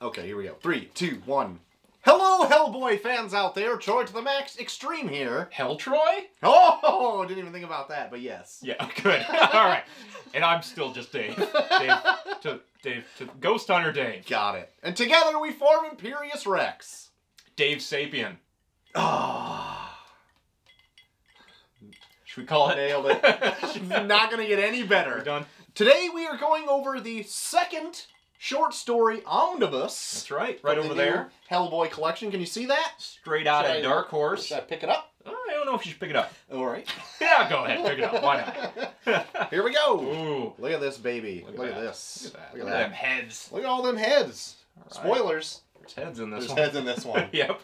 Okay, here we go. 3, 2, 1. Hello, Hellboy fans out there. Troy to the Max Extreme here. Hell Troy? Oh, didn't even think about that, but yes. Yeah, good. All right. And I'm still just Dave. Dave to Ghost Hunter Dave. Got it. And together we form Imperius Rex. Dave Sapien. Ah. Should we call it? Nailed it. Not going to get any better. We're done. Today we are going over the second short story omnibus. That's right. Right over there. Hellboy collection. Can you see that? Straight out of Dark Horse. Should I pick it up? I don't know if you should pick it up. All right. Yeah, go ahead. Pick it up. Why not? Here we go. Ooh. Look at this baby. Look at this. Look at that. Look Look at them heads. Look at all them heads. Right. Spoilers. There's heads in this There's one. heads in this one. Yep.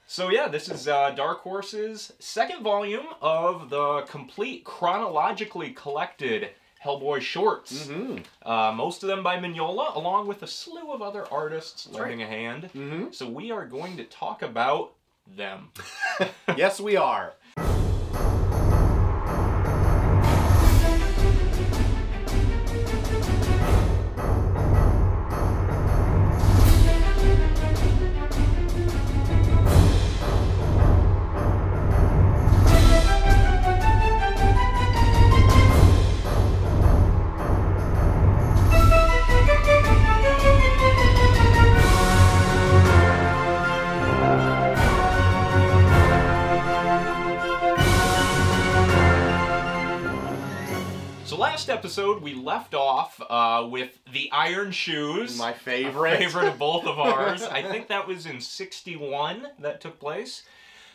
So yeah, this is Dark Horse's second volume of the complete chronologically collected Hellboy shorts. Mm-hmm. Most of them by Mignola, along with a slew of other artists lending a hand. Mm-hmm. So we are going to talk about them. Yes, we are. Last episode, we left off with the Iron Shoes. My favorite. A favorite of both of ours. I think that was in 61 that took place.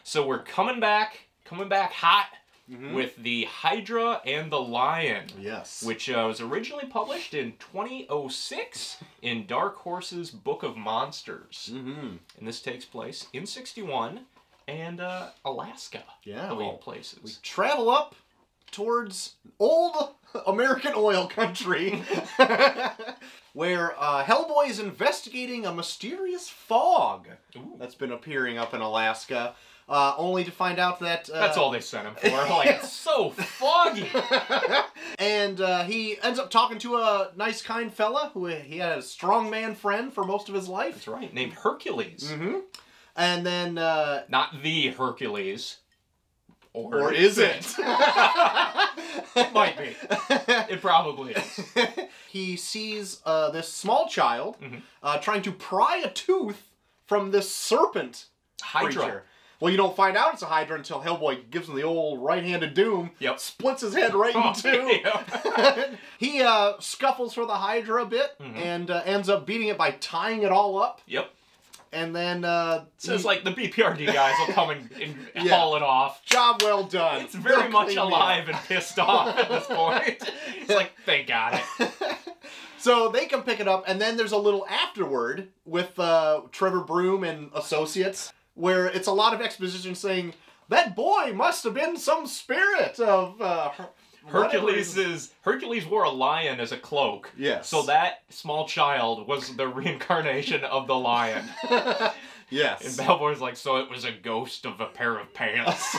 So we're coming back hot with the Hydra and the Lion. Yes. Which was originally published in 2006 in Dark Horse's Book of Monsters. And this takes place in 61 and Alaska, of all places. We travel up towards old American oil country where Hellboy is investigating a mysterious fog that's been appearing up in Alaska, only to find out that... that's all they sent him for. Like, it's so foggy! And he ends up talking to a nice, kind fella who he had a strongman friend for most of his life. That's right, named Hercules. And then... not the Hercules. Or is it? It might be. It probably is. He sees this small child trying to pry a tooth from this serpent Hydra. creature. Well, you don't find out it's a Hydra until Hellboy gives him the old right-handed doom. Yep. Splits his head right in two. Yep. He scuffles for the Hydra a bit and ends up beating it by tying it all up. Yep. And then... so it's like the BPRD guys will come and haul it off. Job well done. It's very much alive and pissed off at this point. It's like, they got it. So they can pick it up, and then there's a little afterward with Trevor Broom and associates, where it's a lot of exposition saying, that boy must have been some spirit of... Hercules wore a lion as a cloak. Yes. So that small child was the reincarnation of the lion. Yes. And Hellboy's like, so it was a ghost of a pair of pants.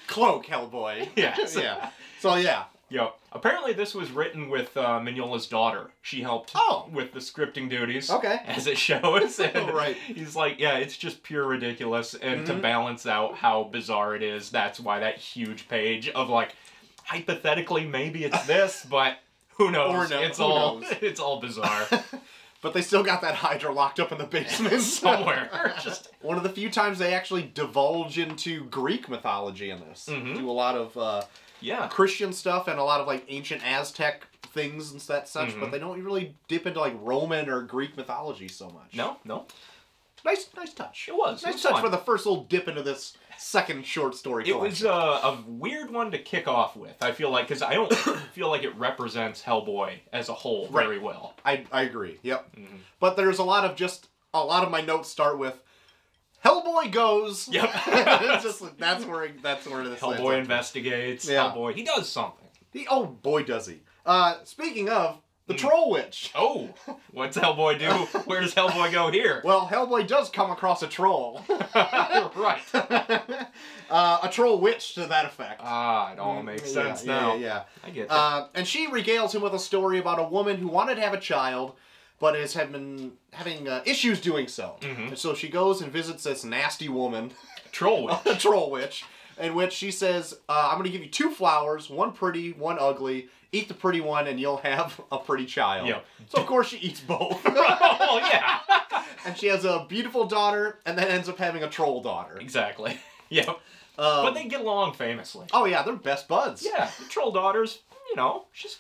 Cloak, Hellboy. Yes. Yeah. So yeah. Yep. Apparently this was written with Mignola's daughter. She helped with the scripting duties. Okay. As it shows. And right. He's like, yeah, it's just pure ridiculous. And to balance out how bizarre it is, that's why that huge page of like, hypothetically maybe it's this, but who knows? Or no, It's all bizarre. But they still got that Hydra locked up in the basement somewhere. Just one of the few times they actually divulge into Greek mythology in this. Do a lot of Christian stuff and a lot of like ancient Aztec things and such, but they don't really dip into like Roman or Greek mythology so much. No. Nice touch. It was. Nice touch for the first little dip into this second short story collection. It was a weird one to kick off with, I feel like, because I don't feel like it represents Hellboy as a whole very well. I agree, yep. But there's a lot of my notes start with, Hellboy goes. Yep. It's just like, that's where this Hellboy investigates. Yeah. Hellboy, he does something. Oh, boy does he. Speaking of, the Troll Witch. Oh, what's Hellboy do? Where does Hellboy go here? Well, Hellboy does come across a troll. Right. A troll witch to that effect. Ah, it all makes sense now. Yeah. I get that. And she regales him with a story about a woman who wanted to have a child, but has been having issues doing so. And so she goes and visits this nasty woman. Troll witch. A troll witch. In which she says, I'm going to give you 2 flowers, one pretty, one ugly. Eat the pretty one and you'll have a pretty child. Yep. So of course she eats both. Oh, yeah. And she has a beautiful daughter and then ends up having a troll daughter. Exactly. Yep. But they get along famously. Oh yeah, they're best buds. Yeah, the troll daughter's, you know, she's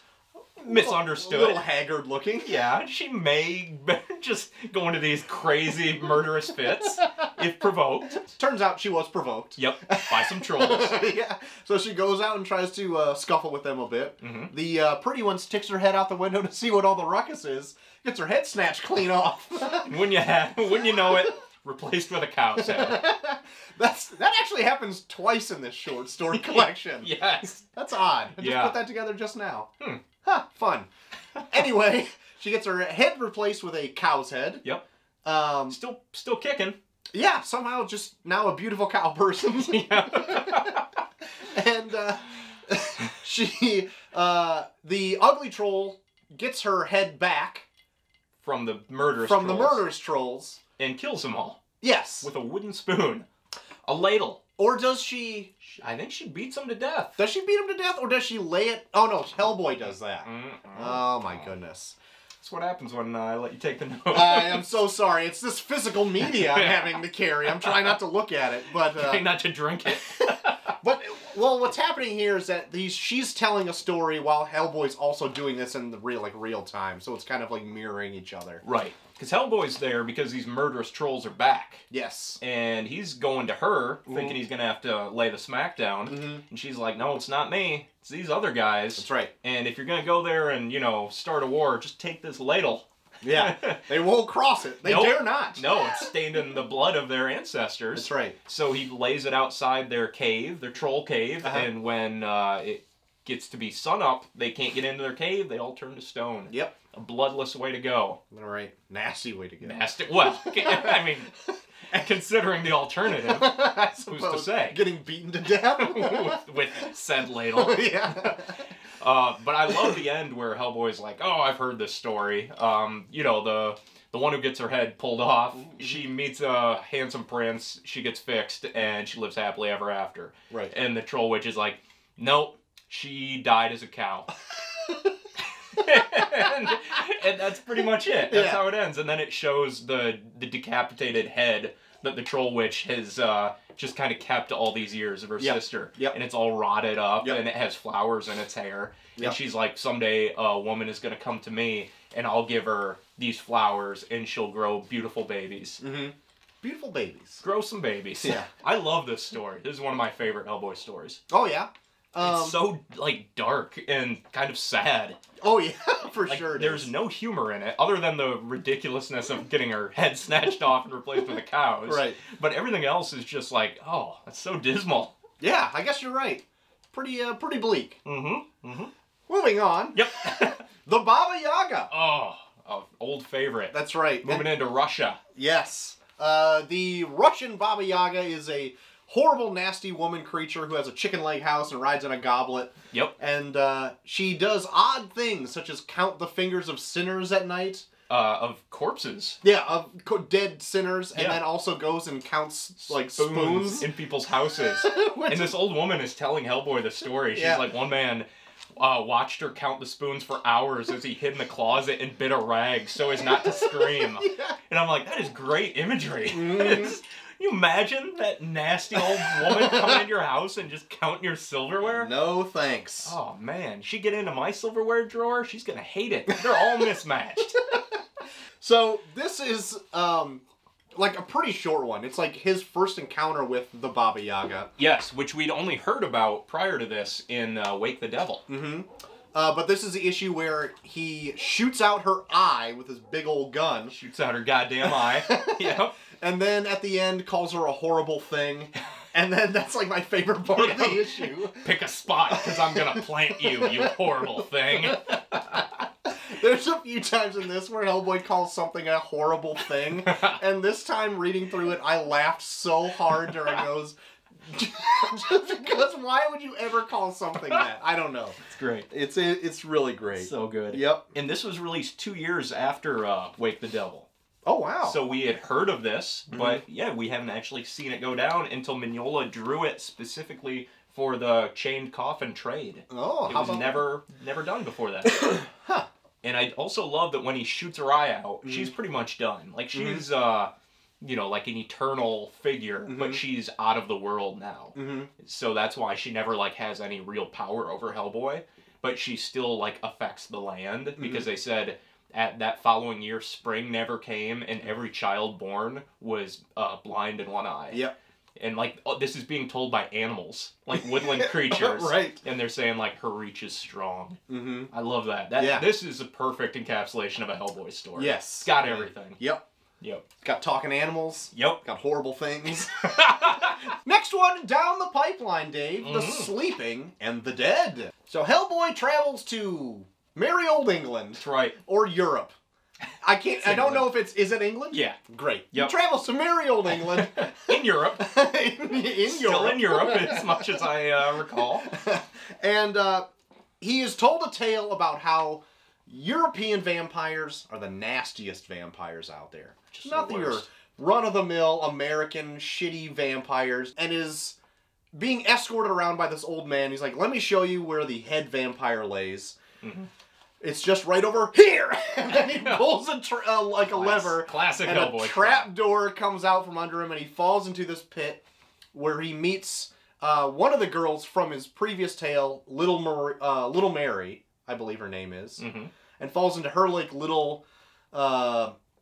misunderstood. A little haggard looking. Yeah, she may just go into these crazy murderous fits if provoked. Turns out she was provoked. Yep, by some trolls. Yeah, so she goes out and tries to scuffle with them a bit. The pretty one sticks her head out the window to see what all the ruckus is. Gets her head snatched clean off. Wouldn't you know it, replaced with a cow's head. That actually happens twice in this short story collection. Yes. That's odd. I just put that together just now. Huh, fun. Anyway, she gets her head replaced with a cow's head. Yep. Still kicking. Yeah, somehow just now a beautiful cow person. Yeah. And the ugly troll gets her head back from the murderous trolls and kills them all. Yes. With a wooden spoon. A ladle. Or does she... I think she beats him to death. Does she beat him to death, or does she lay it... Oh, no, Hellboy does that. Oh, my goodness. That's what happens when I let you take the note. I am so sorry. It's this physical media I'm having to carry. I'm trying not to look at it, but... Trying not to drink it. But, well, what's happening here is that she's telling a story while Hellboy's also doing this in the real time. So it's kind of like mirroring each other. Right. Because Hellboy's there because these murderous trolls are back. Yes. And he's going to her, thinking he's going to have to lay the smack down. And she's like, no, it's not me. It's these other guys. That's right. And if you're going to go there and, you know, start a war, just take this ladle. Yeah. They won't cross it. They dare not. No, it's stained in the blood of their ancestors. That's right. So he lays it outside their cave, their troll cave, and when it gets to be sunup, they can't get into their cave, they all turn to stone. Yep. A bloodless way to go. All right. Nasty way to go. Nasty. Well, I mean, considering the alternative, who's to say? Getting beaten to death? with said ladle. Yeah. But I love the end where Hellboy's like, oh, I've heard this story. You know, the one who gets her head pulled off, she meets a handsome prince, she gets fixed, and she lives happily ever after. Right. And the troll witch is like, nope, she died as a cow. and that's pretty much it. That's how it ends. And then it shows the decapitated head that the troll witch has just kind of kept all these years of her sister. Yep. And it's all rotted up, and it has flowers in its hair. And she's like, someday a woman is going to come to me, and I'll give her these flowers, and she'll grow beautiful babies. Beautiful babies. Grow some babies. Yeah. I love this story. This is one of my favorite Hellboy stories. Oh, yeah? It's so, like, dark and kind of sad. Oh, yeah, for like, sure. There's no humor in it, other than the ridiculously of getting her head snatched off and replaced with a cow's. Right. But everything else is just like, oh, that's so dismal. Yeah, I guess you're right. Pretty bleak. Moving on. Yep. The Baba Yaga. Oh, old favorite. That's right. Moving into Russia. Yes. The Russian Baba Yaga is a horrible, nasty woman creature who has a chicken leg house and rides on a goblet. Yep. And she does odd things, such as count the fingers of sinners at night. Of corpses. Yeah, of dead sinners, and then also goes and counts, like, spoons in people's houses. And this old woman is telling Hellboy the story. She's like, one man watched her count the spoons for hours as he hid in the closet and bit a rag so as not to scream. And I'm like, that is great imagery. Can you imagine that nasty old woman coming into your house and just counting your silverware? No thanks. Oh, man. She get into my silverware drawer, she's going to hate it. They're all mismatched. So, this is, like, a pretty short one. It's like his first encounter with the Baba Yaga. Yes, which we'd only heard about prior to this in Wake the Devil. But this is the issue where he shoots out her eye with his big old gun. Shoots out her goddamn eye. Yep. And then at the end calls her a horrible thing. And then that's like my favorite part of the issue. Pick a spot, because I'm going to plant you, you horrible thing. There's a few times in this where Hellboy calls something a horrible thing. And this time reading through it, I laughed so hard during those Just because, why would you ever call something that? I don't know. It's great. It's really great. So good. Yep. And this was released 2 years after Wake the Devil. Oh, wow. So we had heard of this, but yeah, we haven't actually seen it go down until Mignola drew it specifically for the chained coffin trade. Oh, it was never done before that. Huh. And I also love that when he shoots her eye out, she's pretty much done. Like, she's, you know, like an eternal figure, but she's out of the world now. So that's why she never, like, has any real power over Hellboy, but she still, like, affects the land, because they said at that following year, spring never came, and every child born was blind in one eye. Yep. And, like, this is being told by animals, like woodland creatures. Right. And they're saying, like, her reach is strong. I love that. This is a perfect encapsulation of a Hellboy story. Yes. It's got everything. Yep. Yep. Got talking animals. Yep. Got horrible things. Next one down the pipeline, Dave. The Sleeping and the Dead. So Hellboy travels to merry old England. That's right. Or Europe. I don't know if is it England? Yeah. Great. Yep. He travels to merry old England. In Europe. Still in Europe, as much as I recall. And he is told a tale about how European vampires are the nastiest vampires out there. Just not your run-of-the-mill American shitty vampires, and is being escorted around by this old man. He's like, let me show you where the head vampire lays. It's just right over here. And then he pulls a lever. Classic and Hellboy. A trap door comes out from under him, and he falls into this pit where he meets one of the girls from his previous tale, Little Mary, I believe her name is, and falls into her like little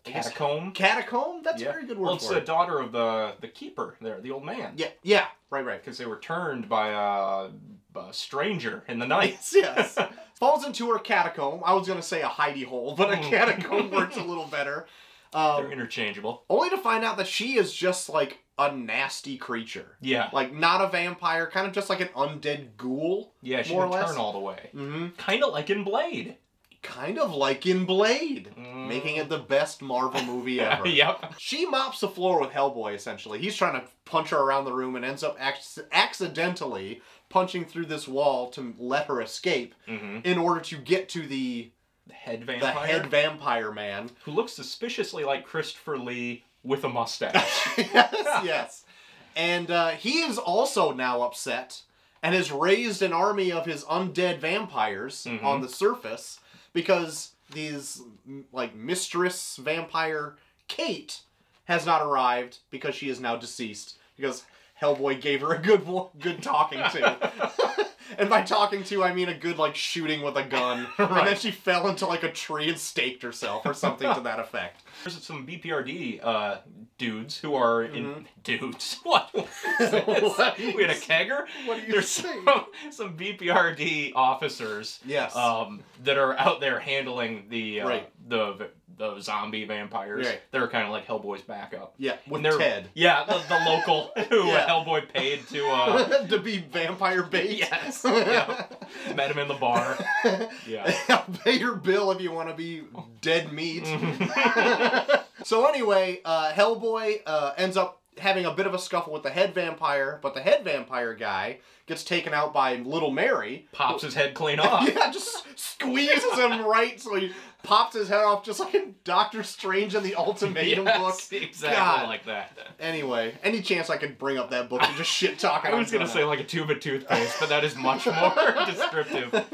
catacomb. Catacomb? That's a very good word for it. Well, it's the daughter of the keeper there, the old man. Yeah, right. Because they were turned by a stranger in the night. Yes. Falls into her catacomb. I was going to say a hidey hole, but a catacomb works a little better. They're interchangeable. Only to find out that she is just like a nasty creature. Yeah. Like not a vampire, kind of just like an undead ghoul. Yeah, she can turn all the way. Kind of like in Blade. Kind of like in Blade. Making it the best Marvel movie ever. Yep. She mops the floor with Hellboy, essentially. He's trying to punch her around the room and ends up accidentally punching through this wall to let her escape in order to get to the head vampire. The head vampire man. Who looks suspiciously like Christopher Lee with a mustache. Yes. And he is also now upset and has raised an army of his undead vampires on the surface because these, like, mistress vampire Kate has not arrived because she is now deceased. Because Hellboy gave her a good talking to. And by talking to, I mean a good, like, shooting with a gun. Right. And then she fell into, like, a tree and staked herself or something to that effect. There's some BPRD dudes who are in... Dudes? What? We had a kegger? What are you There's saying? some BPRD officers yes. That are out there handling the zombie vampires. Right. They're kind of like Hellboy's backup. Yeah, with Ted. Ted. Yeah, the local who Hellboy paid to... to be vampire bait. Yes. Yeah. Met him in the bar. Yeah. I'll pay your bill if you want to be dead meat. So anyway, Hellboy ends up having a bit of a scuffle with the head vampire, but the head vampire guy gets taken out by Little Mary. Pops his head clean off. Yeah, just squeezes him right so he pops his head off just like in Doctor Strange in the Ultimatum book. Exactly like that. Anyway, any chance I could bring up that book and just shit talk I was going to say like a tube of toothpaste, but that is much more descriptive.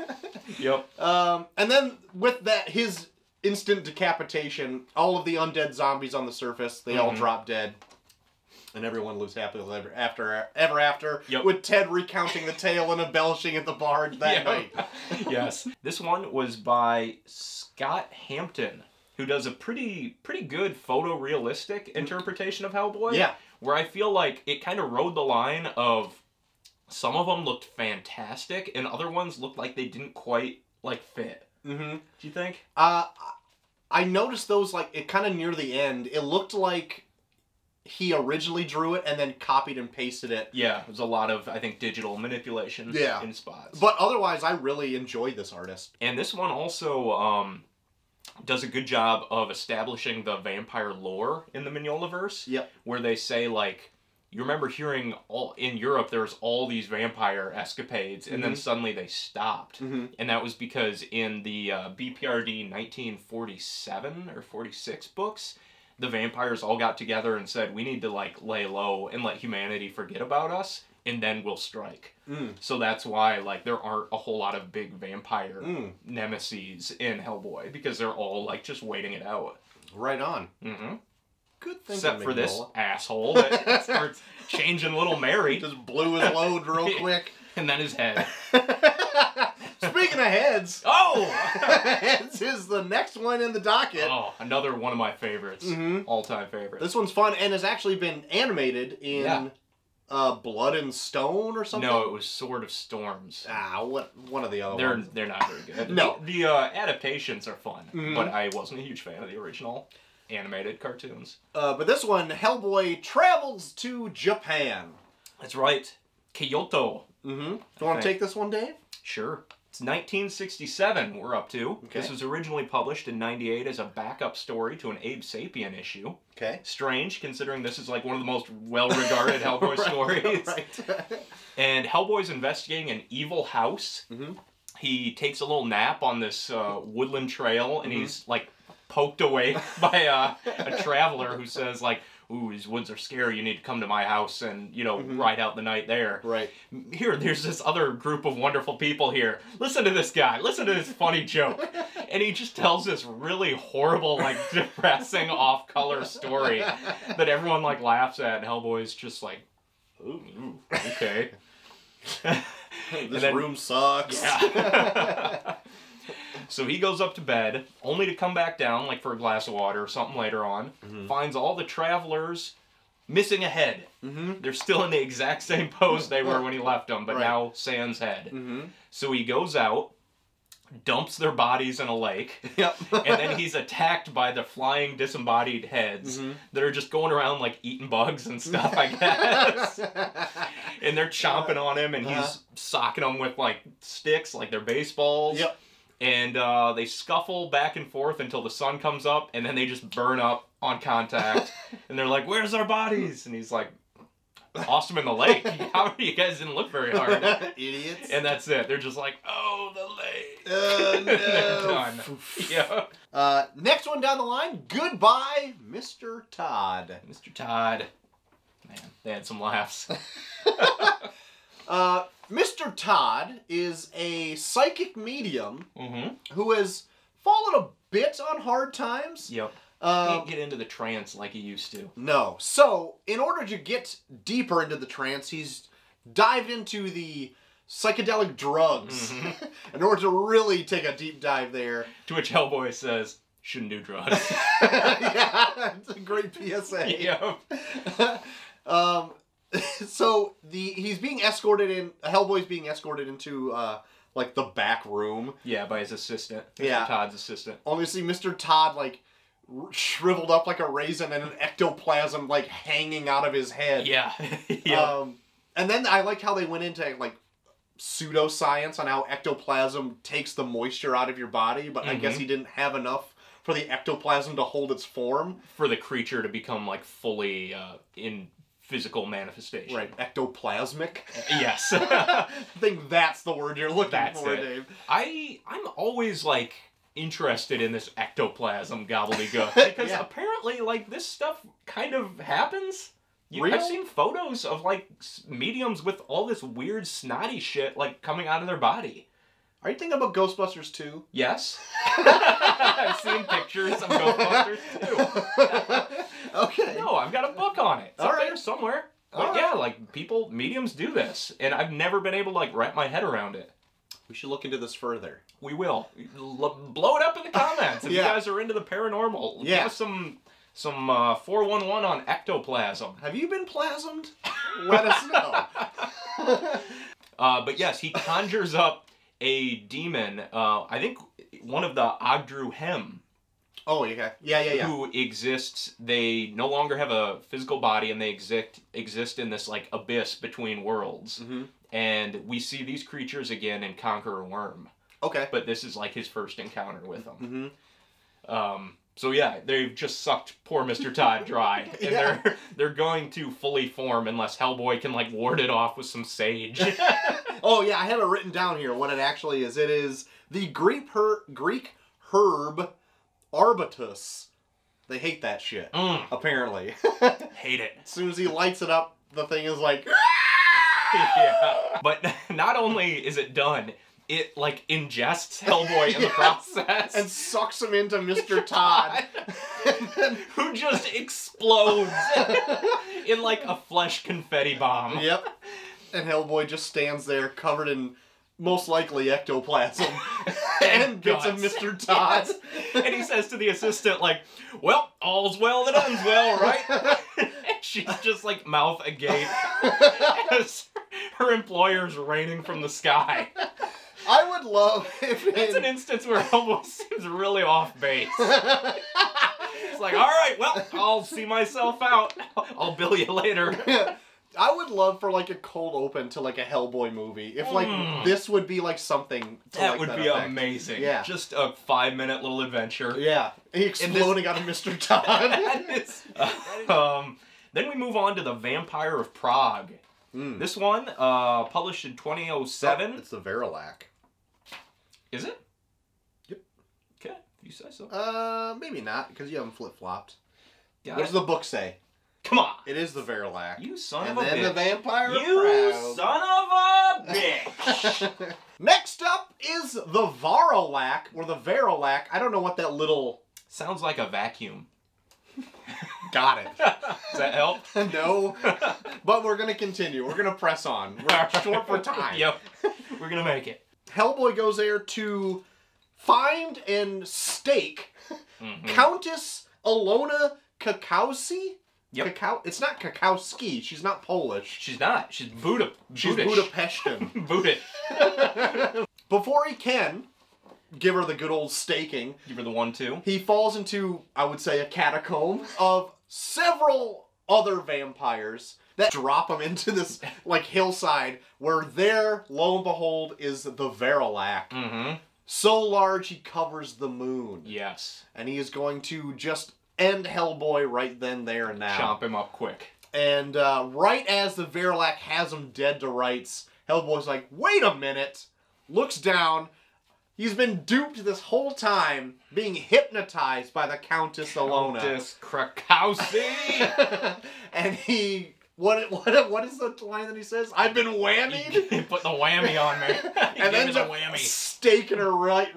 Yep. And then with that, his instant decapitation, all of the undead zombies on the surface, they all drop dead. And everyone lives happily ever after, with Ted recounting the tale and embellishing at the bar that night. Yes. This one was by Scott Hampton, who does a pretty good photorealistic interpretation of Hellboy. Yeah. Where I feel like it kind of rode the line of some of them looked fantastic and other ones looked like they didn't quite, like, fit. Do you think? I noticed those, like, it kind of near the end. It looked like he originally drew it and then copied and pasted it. Yeah, there's a lot of, I think, digital manipulation in spots. But otherwise, I really enjoyed this artist. And this one also does a good job of establishing the vampire lore in the Mignola-verse. Yep. Where they say, like, you remember hearing in Europe there was all these vampire escapades, and then suddenly they stopped. And that was because in the BPRD 1947 or 46 books, the vampires all got together and said, we need to like lay low and let humanity forget about us, and then we'll strike. So that's why like there aren't a whole lot of big vampire nemesis in Hellboy, because they're all like just waiting it out. Right on. Good thing. Except for this asshole that starts changing little Mary. Just blew his load real quick. And then his head. Speaking of heads. Oh! Heads is the next one in the docket. Oh, another one of my favorites. All-time favorites. This one's fun and has actually been animated in Blood and Stone or something. No, it was Sword of Storms. One of the other ones. They're not very good. No. The adaptations are fun, but I wasn't a huge fan of the original animated cartoons. But this one, Hellboy travels to Japan. That's right. Kyoto. You want to take this one, Dave? Sure. It's 1967 we're up to. Okay. This was originally published in 98 as a backup story to an Abe Sapien issue. Okay. Strange, considering this is like one of the most well-regarded Hellboy stories. Right. And Hellboy's investigating an evil house. He takes a little nap on this woodland trail, and he's like poked away by a traveler who says like, ooh, these woods are scary, you need to come to my house and, you know, ride out the night there. Right. There's this other group of wonderful people here. Listen to this guy. Listen to this funny joke. And he just tells this really horrible, like, depressing, off-color story that everyone, like, laughs at, and Hellboy's just like, ooh, okay. This room sucks. Yeah. So he goes up to bed, only to come back down, like for a glass of water or something later on, finds all the travelers missing a head. They're still in the exact same pose they were when he left them, but now sans head. So he goes out, dumps their bodies in a lake, and then he's attacked by the flying disembodied heads that are just going around like eating bugs and stuff, I guess. And they're chomping on him, and he's socking them with like sticks, like they're baseballs. And they scuffle back and forth until the sun comes up, and then they just burn up on contact. And they're like, where's our bodies? And he's like, tossed them in the lake. How you guys didn't look very hard. Idiots. And that's it. They're just like, oh, the lake. Oh, no. They're done. Yeah. Next one down the line, Goodbye, Mr. Todd. Mr. Todd. Man, they had some laughs. Mr. Todd is a psychic medium who has fallen a bit on hard times. Can't get into the trance like he used to. No. So, in order to get deeper into the trance, he's dived into the psychedelic drugs in order to really take a deep dive there. To which Hellboy says, shouldn't do drugs. Yeah, it's a great PSA. So he's being escorted in. Hellboy's being escorted into like the back room. Yeah, by his assistant. Mr. Todd's assistant. Only to see Mr. Todd like shriveled up like a raisin and an ectoplasm like hanging out of his head. Yeah. And then I like how they went into like pseudoscience on how ectoplasm takes the moisture out of your body, but I guess he didn't have enough for the ectoplasm to hold its form. For the creature to become like fully in physical manifestation. Right, ectoplasmic? Yes. I think that's the word you're looking for, Dave. I'm always, like, interested in this ectoplasm gobbledygook, because apparently, like, this stuff kind of happens. I've seen photos of, like, mediums with all this weird snotty shit, like, coming out of their body. Are you thinking about Ghostbusters 2? Yes. I've seen pictures of Ghostbusters 2. Okay. No, I've got a book on it. It's up there somewhere. But yeah, like, mediums do this. And I've never been able to, like, wrap my head around it. We should look into this further. We will. Blow it up in the comments if you guys are into the paranormal. Give us some 411 on ectoplasm. Have you been plasmed? Let us know. But yes, he conjures up a demon, I think one of the Ogdru Hem. Oh, yeah. Yeah. Who exists, they no longer have a physical body, and they exist in this, like, abyss between worlds. And we see these creatures again in Conqueror Worm. Okay. But this is, like, his first encounter with them. So yeah, they've just sucked poor Mr. Todd dry, and they're going to fully form unless Hellboy can like ward it off with some sage. Oh yeah, I have it written down here. What it actually is, it is the Greek herb arbutus. They hate that shit, apparently. Hate it. As soon as he lights it up, the thing is like. Yeah. But not only is it done, it like ingests Hellboy in the process and sucks him into Mr. Todd, who just explodes in like a flesh confetti bomb. Yep. And Hellboy just stands there covered in most likely ectoplasm and bits of Mr. Todd. Yes. And he says to the assistant like, "Well, all's well that ends well, right?" And she's just like mouth agape as her employer's raining from the sky. I would love if it's an instance where Hellboy seems really off base. It's like, all right, well, I'll see myself out. I'll bill you later. I would love for like a cold open to like a Hellboy movie. If like this would be like something to that like would that be effect. Amazing. Yeah. Just a 5-minute little adventure. Yeah. Exploding out of Mr. Todd. Then we move on to the Vampire of Prague. This one, published in 2007. Oh, it's the Varro Lack. Is it? Yep. Okay, if you say so. Maybe not, because you haven't flip-flopped. What What does the book say? Come on! It is the Varro Lack. You son of and a bitch. then the Vampire of You Prague. son of a bitch! Next up is the Varro Lack, or the Varro Lack. I don't know what that little... Sounds like a vacuum. Got it. Does that help? No. But we're going to continue. We're going to press on. We're short for time. Yep. We're going to make it. Hellboy goes there to find and stake Countess Ilona Kakowski? Yep. It's not Kakowski. She's not Polish. She's not. She's She's Budapestian. Budish. Before he can give her the good old staking, Give her the 1-2. he falls into, I would say, a catacomb of several other vampires that drop him into this like hillside where there, lo and behold, is the Varro Lack. So large he covers the moon. Yes. And he is going to just end Hellboy right then, there, and now. Chomp him up quick. And right as the Varro Lack has him dead to rights, Hellboy's like, wait a minute. Looks down. He's been duped this whole time, being hypnotized by the Countess Ilona. Countess Krakowski! And he... What is the line that he says? I've been whammied? He put the whammy on me. He And gave then me the whammy. staking her right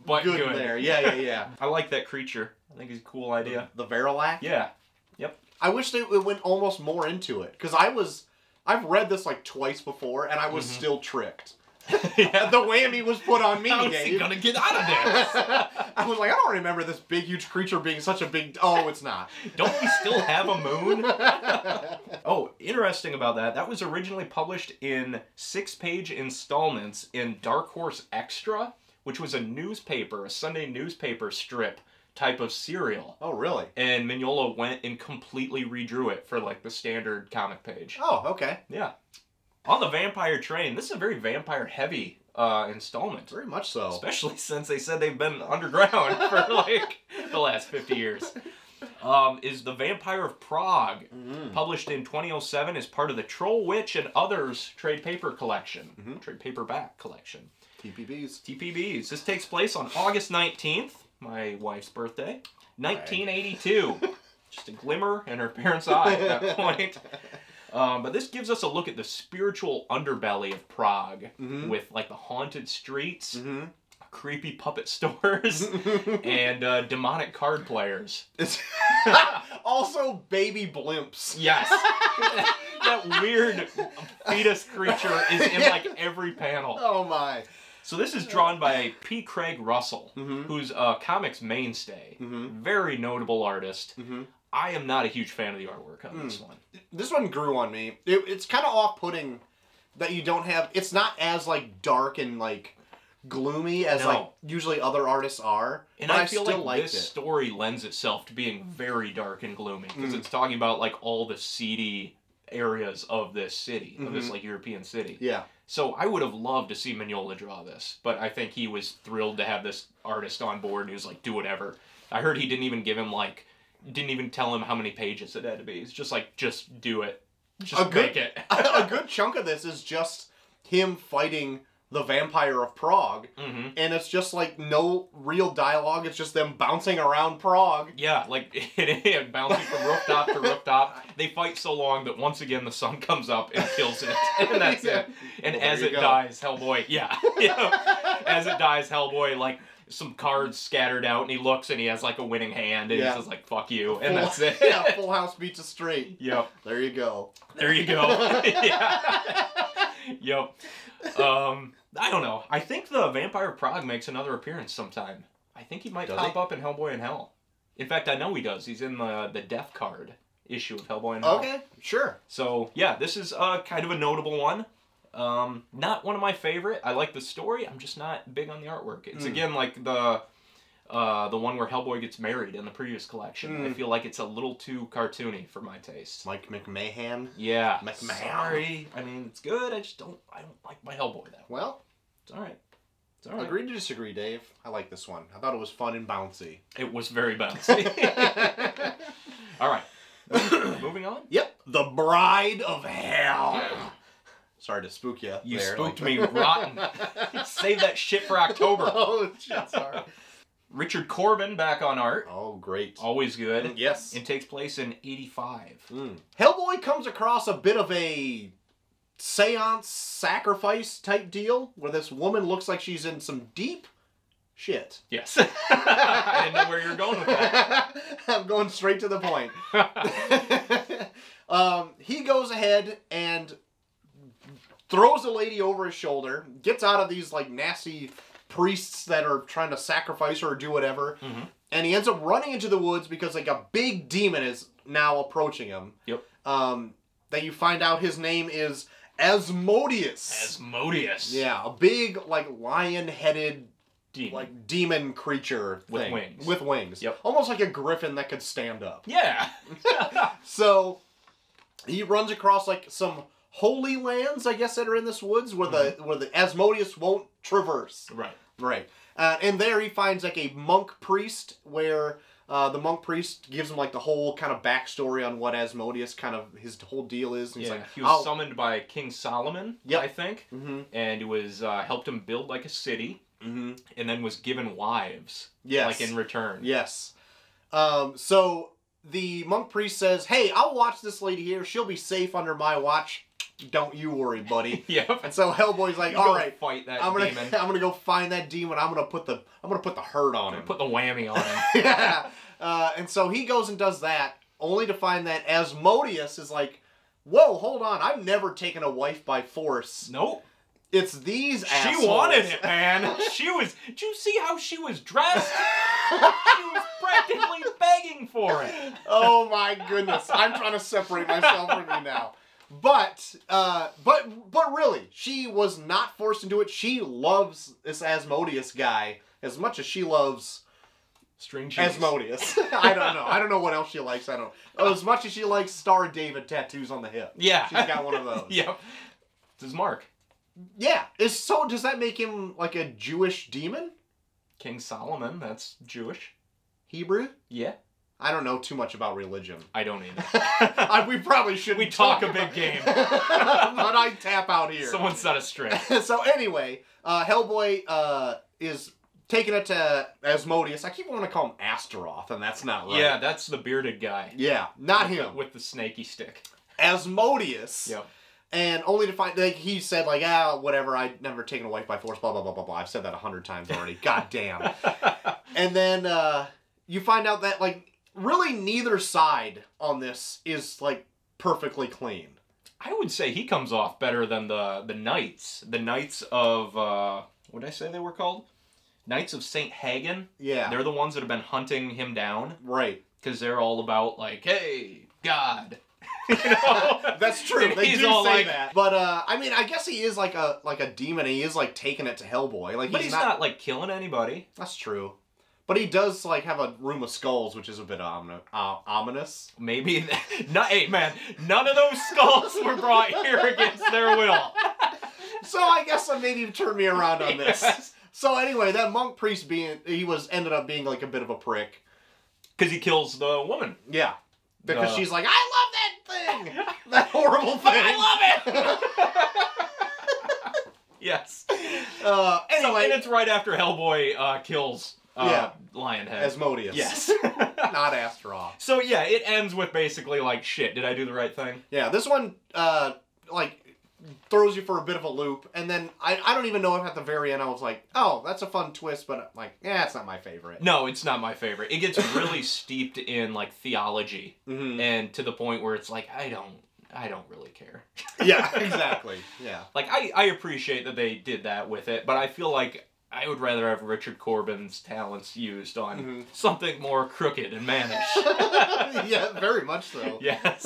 But good there. Yeah. I like that creature. I think it's a cool idea. The Varro Lack? Yeah. Yep. I wish it went almost more into it. Because I've read this like twice before, and I was still tricked. Yeah. The whammy was put on me, How's Dave. he gonna get out of this? I was like, I don't remember this big, huge creature being such a big... Oh, it's not. Don't we still have a moon? Oh, interesting about that. That was originally published in 6-page installments in Dark Horse Extra, which was a newspaper, a Sunday newspaper strip type of serial. Oh, really? And Mignola went and completely redrew it for like the standard comic page. Oh, okay. Yeah. On the vampire train, this is a very vampire-heavy installment. Very much so. Especially since they said they've been underground for like the last 50 years. Is The Vampire of Prague, published in 2007 as part of the Troll Witch and Others trade paper collection. Trade paperback collection. TPBs. TPBs. This takes place on August 19th, my wife's birthday, 1982. Just a glimmer in her parents' eye at that point. But this gives us a look at the spiritual underbelly of Prague, with like the haunted streets, creepy puppet stores, and demonic card players. Also, baby blimps. Yes. That weird fetus creature is in like every panel. Oh my. So this is drawn by P. Craig Russell, who's a comics mainstay. Very notable artist. I am not a huge fan of the artwork on this one. This one grew on me. It's kind of off-putting that you don't have... It's not as, like, dark and, like, gloomy as, like, usually other artists are. And I feel like this story lends itself to being very dark and gloomy. Because it's talking about, like, all the seedy areas of this city. Of this, like, European city. Yeah. So I would have loved to see Mignola draw this. But I think he was thrilled to have this artist on board. And he was like, do whatever. I heard he didn't even give him, like, didn't even tell him how many pages it had to be. It's just like, just do it. Just make it. A good chunk of this is just him fighting the Vampire of Prague, and it's just like no real dialogue. It's just them bouncing around Prague. Yeah, like bouncing from rooftop to rooftop. They fight so long that once again the sun comes up and kills it, and that's it. And well, as it dies, Hellboy, as it dies, Hellboy, like, some cards scattered out, and he looks and he has like a winning hand, and he says like "fuck you," and that's it. Yeah, Full House beats a straight. Yep. There you go. There you go. Yep. I don't know. I think the Vampire of Prague makes another appearance sometime. I think he might pop up in Hellboy in Hell. In fact, I know he does. He's in the Death Card issue of Hellboy in Hell. Okay, sure. So yeah, this is kind of a notable one. Not one of my favorite. I like the story. I'm just not big on the artwork. It's again like the one where Hellboy gets married in the previous collection. I feel like it's a little too cartoony for my taste. Mike McMahon. Yeah. McMahon. Sorry. I mean, it's good. I don't like my Hellboy that way. Well, it's all right. It's all right. Agree to disagree, Dave. I like this one. I thought it was fun and bouncy. It was very bouncy. All right. Moving on. Yep. The Bride of Hell. Sorry to spook you. You spooked me rotten. Save that shit for October. Oh, shit, sorry. Richard Corbin back on art. Oh, great. Always good. Yes. It takes place in 85. Hellboy comes across a bit of a seance sacrifice type deal where this woman looks like she's in some deep shit. Yes. I didn't know where you were going with that. I'm going straight to the point. He goes ahead and throws a lady over his shoulder, gets out of these like nasty priests that are trying to sacrifice her or do whatever, and he ends up running into the woods because like a big demon is now approaching him. Yep. That you find out his name is Asmodeus. Asmodeus. Yeah, a big like lion-headed demon. Like demon creature with thing. wings. With wings. Yep. Almost like a griffin that could stand up. Yeah. So he runs across like some holy lands, I guess, that are in this woods where the Asmodeus won't traverse. Right. Right. And there he finds like a monk priest where the monk priest gives him like the whole kind of backstory on what Asmodeus kind of his whole deal is. And he's like, he was summoned by King Solomon, I think, and it was helped him build like a city, and then was given wives, like in return. Yes. So the monk priest says, "Hey, I'll watch this lady here. She'll be safe under my watch. Don't you worry, buddy." Yep. And so Hellboy's like, "All right, fight that demon. I'm gonna go find that demon. I'm gonna put the hurt on him. Put the whammy on him." Yeah. And so he goes and does that, only to find that Asmodeus is like, "Whoa, hold on! I've never taken a wife by force. Nope. It's these assholes." She wanted it, man. She was. Did you see how she was dressed? She was practically begging for it. Oh my goodness! I'm trying to separate myself from you now. But really, she was not forced into it. She loves this Asmodeus guy as much as she loves string cheese. Asmodeus. I don't know. I don't know what else she likes. I don't know. As much as she likes Star David tattoos on the hip. Yeah. She's got one of those. Yep. It's his mark. Yeah. Does that make him like a Jewish demon? King Solomon, that's Jewish. Hebrew? Yeah. I don't know too much about religion. I don't either. We probably shouldn't. We talk a big game. But I tap out here. Someone set us straight. So anyway, Hellboy is taking it to Asmodeus. I keep wanting to call him Astaroth, and that's not right. Yeah, that's the bearded guy. Yeah, not him. With the snaky stick. Asmodeus. Yep. And only to find, like, he said, like, whatever, I'd never taken a wife by force, blah, blah, blah, blah, blah. I've said that 100 times already. God damn. And then you find out that, like, really neither side on this is, like, perfectly clean. I would say he comes off better than the Knights. The Knights of, what did I say they were called? Knights of St. Hagen. Yeah. They're the ones that have been hunting him down. Right. Because they're all about, like, hey, God. You know? That's true. They do say that. But I mean, I guess he is like a demon. He is like taking it to Hellboy. Like, but he's not like killing anybody. That's true. But he does like have a room of skulls, which is a bit ominous. Maybe. Hey man, none of those skulls were brought here against their will. So I guess that maybe turned me around on this. So anyway, that monk priest ended up being like a bit of a prick. Because he kills the woman. Yeah. Because she's like, I love that thing! That horrible thing! I love it! Yes. Anyway. And it's right after Hellboy kills Lionhead. Asmodeus. Yes. Not Astaroth. So yeah, it ends with basically like, shit, did I do the right thing? Yeah, this one, like, throws you for a bit of a loop, and then I don't even know if at the very end I was like, oh, that's a fun twist, but like, it's not my favorite. No, it's not my favorite. It gets really steeped in like theology, and to the point where it's like, I don't really care. Yeah, exactly. Yeah. Like I appreciate that they did that with it, but I feel like I would rather have Richard Corbin's talents used on something more crooked and mannish. Yeah, very much so. Yes.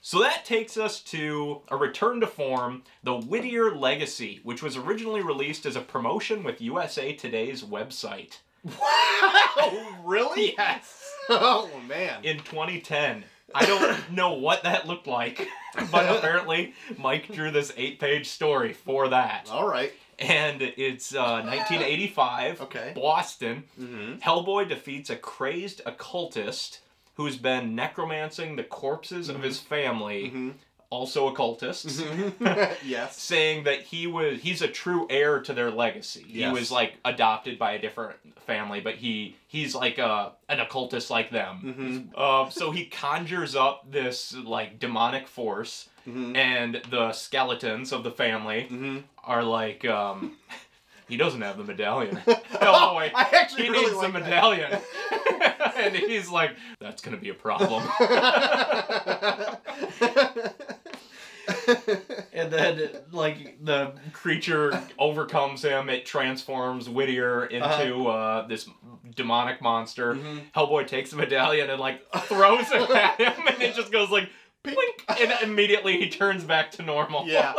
So that takes us to a return to form, the Whittier Legacy, which was originally released as a promotion with USA Today's website. Wow, really? Yes. Oh, man. In 2010. I don't know what that looked like, but apparently Mike drew this 8-page story for that. All right. And it's 1985, Boston. Hellboy defeats a crazed occultist who's been necromancing the corpses of his family, also occultists. Yes. Saying that he's a true heir to their legacy. He was like adopted by a different family, but he's like an occultist like them. So he conjures up this like demonic force. And the skeletons of the family are like, he doesn't have the medallion. Oh, boy. I actually he really needs like the medallion. And he's like, that's going to be a problem. And then, like, the creature overcomes him. It transforms Whittier into this demonic monster. Hellboy takes the medallion and, like, throws it at him. And it just goes, like, blink, and immediately he turns back to normal. Yeah.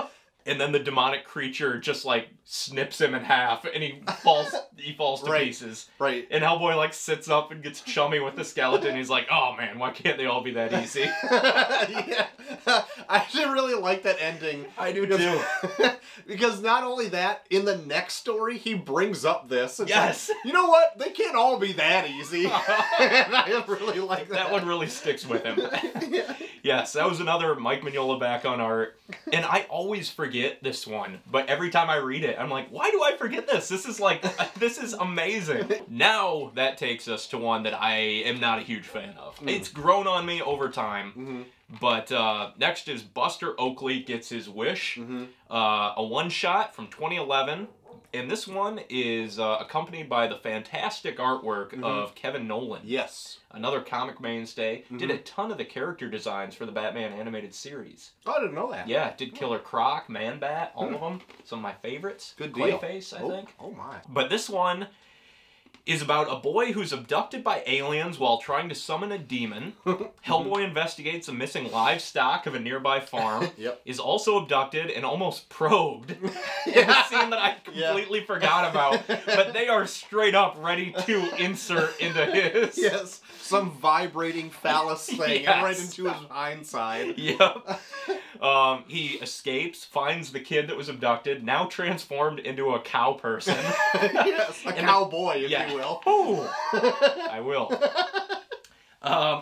And then the demonic creature just like snips him in half, and he falls to pieces. Right. And Hellboy like sits up and gets chummy with the skeleton. He's like, oh man, why can't they all be that easy? Yeah. I actually really like that ending. I do too. Because not only that, in the next story, he brings up this. Yes. Like, you know what? They can't all be that easy. And I really like that. That one really sticks with him. Yeah. Yes, that was another Mike Mignola back on art. And I always forget this one, but every time I read it, I'm like, why do I forget this? This is like, this is amazing. Now that takes us to one that I am not a huge fan of. It's grown on me over time. But next is Buster Oakley Gets His Wish, a one-shot from 2011. And this one is accompanied by the fantastic artwork of Kevin Nolan. Yes. Another comic mainstay. Did a ton of the character designs for the Batman animated series. Oh, I didn't know that. Yeah, did Killer Croc, Man-Bat, all of them. Some of my favorites. Good deal. Clayface, I think. Oh my. But this one is about a boy who's abducted by aliens while trying to summon a demon. Hellboy investigates a missing livestock of a nearby farm. Is also abducted and almost probed. In a scene that I completely forgot about. But they are straight up ready to insert into his. Yes. Some vibrating phallus thing right into his hindside. Yep. He escapes, finds the kid that was abducted, now transformed into a cow person. Yes, a cowboy, if you will. Oh, I will.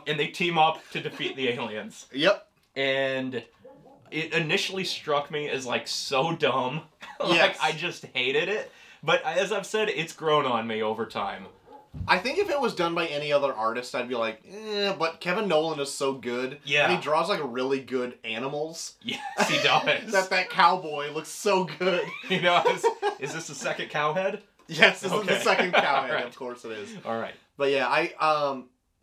And they team up to defeat the aliens. Yep. And it initially struck me as, like, so dumb. Like, I just hated it. But as I've said, it's grown on me over time. I think if it was done by any other artist, I'd be like, but Kevin Nolan is so good. Yeah. And he draws, like, really good animals. Yes, he does. that cowboy looks so good. You know, is this the second cow head? Yes, this is the second cow head, Right. Of course it is. All right. But yeah, I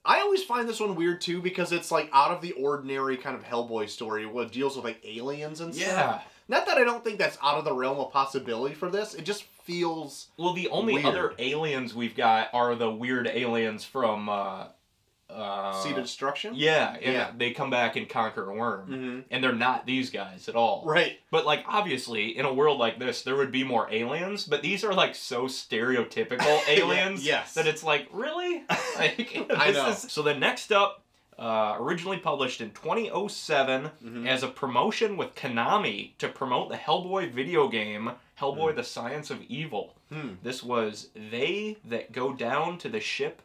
always find this one weird, too, because it's, like, out of the ordinary kind of Hellboy story, what deals with, like, aliens and stuff. Yeah. Not that I don't think that's out of the realm of possibility for this, it just feels Well, the only weird. other aliens we've got are the weird aliens from, Seed of Destruction? Yeah, and they come back and conquer a worm. And they're not these guys at all. Right. But, like, obviously, in a world like this, there would be more aliens, but these are, like, so stereotypical aliens that it's like, really? Like, I know. So then next up, originally published in 2007 as a promotion with Konami to promote the Hellboy video game, Hellboy the Science of Evil. This was They That Go Down to the Ship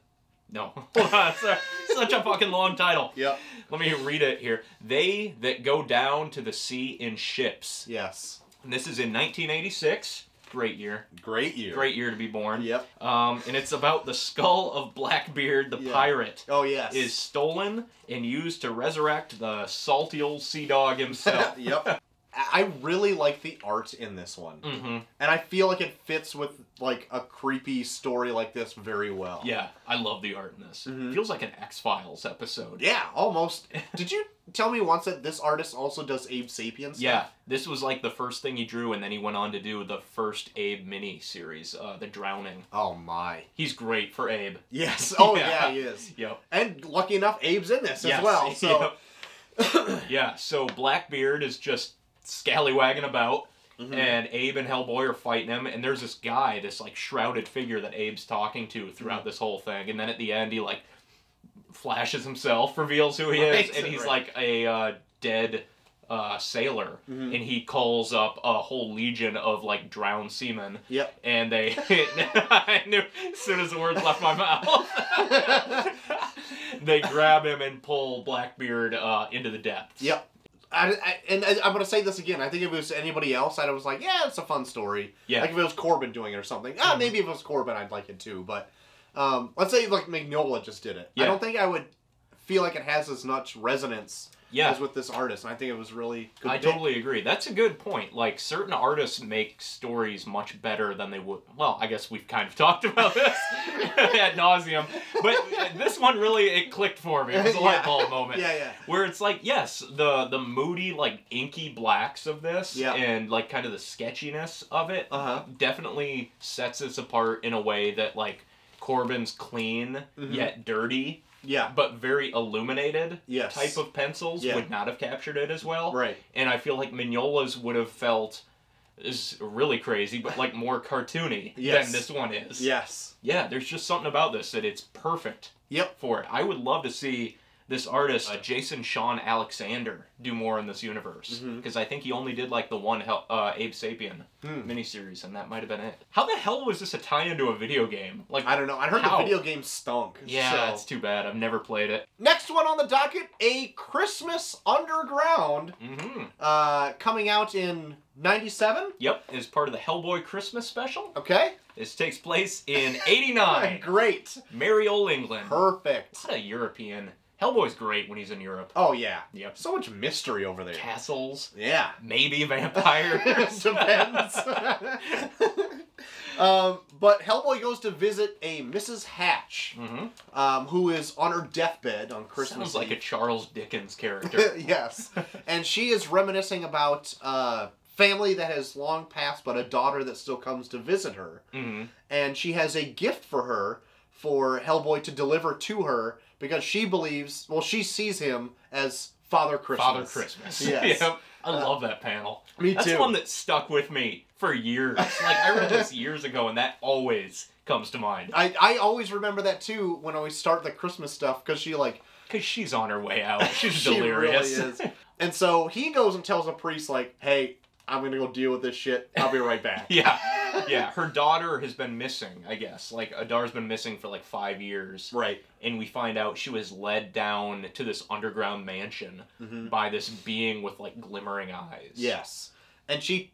No. Such a fucking long title. Yep. Let me read it here. They that go down to the sea in ships. Yes. And this is in 1986. Great year. Great year. Great year to be born. Yep. And it's about the skull of Blackbeard the pirate. Oh, yes. Is stolen and used to resurrect the salty old sea dog himself. Yep. I really like the art in this one. Mm-hmm. And I feel like it fits with, like, a creepy story like this very well. Yeah, I love the art in this. Mm-hmm. Feels like an X-Files episode. Yeah, almost. Did you tell me once that this artist also does Abe Sapien stuff? Yeah, this was like the first thing he drew, and then he went on to do the first Abe mini-series, The Drowning. Oh, my. He's great for Abe. Yes. Oh, yeah, he is. Yep. And lucky enough, Abe's in this as well. So. Yep. Yeah, so Blackbeard is just scallywagging about, and Abe and Hellboy are fighting him, and there's this guy, this like shrouded figure that Abe's talking to throughout this whole thing, and then at the end he like flashes himself, reveals who he is, and he's like a dead sailor, and he calls up a whole legion of like drowned seamen. Yep. And they, I knew as soon as the words left my mouth, they grab him and pull Blackbeard into the depths. Yep. And I'm going to say this again. I think if it was anybody else, I was like, yeah, it's a fun story. Yeah. Like if it was Corbin doing it or something. Maybe if it was Corbin, I'd like it too. But let's say like Mignola just did it. Yeah. I don't think I would feel like it has as much resonance as with this artist. And I think it was really good. I totally agree. That's a good point. Like certain artists make stories much better than they would. Well, I guess we've kind of talked about this ad nauseum. But this one really, it clicked for me. It was a light bulb moment. Yeah. Where it's like, yes, the moody, like inky blacks of this and like kind of the sketchiness of it definitely sets this apart in a way that like Corbin's clean yet dirty. Yeah, but very illuminated type of pencils would not have captured it as well. Right. And I feel like Mignola's would have felt, is really crazy, but like more cartoony than this one is. Yes. Yeah, there's just something about this that it's perfect for it. I would love to see this artist, Jason Sean Alexander, do more in this universe. Because I think he only did like the one Abe Sapien miniseries, and that might have been it. How the hell was this a tie into a video game? Like, I don't know. I heard the video game stunk. Yeah, that's too bad. I've never played it. Next one on the docket, A Christmas Underground, coming out in 97? Yep, as part of the Hellboy Christmas special. Okay. This takes place in 89. Great. Merry old England. Perfect. What a European. Hellboy's great when he's in Europe. Oh, yeah. Yep. So much mystery over there. Castles. Yeah. Maybe vampires. Depends. But Hellboy goes to visit a Mrs. Hatch, who is on her deathbed on Christmas Sounds like Eve. a Charles Dickens character. Yes. And she is reminiscing about family that has long passed, but a daughter that still comes to visit her. And she has a gift for her for Hellboy to deliver to her because she believes, well, she sees him as Father Christmas. Father Christmas. Yes. Yep. I love that panel. Me too. That's one that stuck with me for years. Like, I read this years ago, and that always comes to mind. I always remember that, too, when we start the Christmas stuff, because she, like... Because she's on her way out. She's delirious. She really is. And so he goes and tells the priest, like, hey, I'm going to go deal with this shit. I'll be right back. Yeah. Her daughter has been missing, I guess. Like, Adar's been missing for, like, 5 years. Right. And we find out she was led down to this underground mansion by this being with, like, glimmering eyes. Yes. And she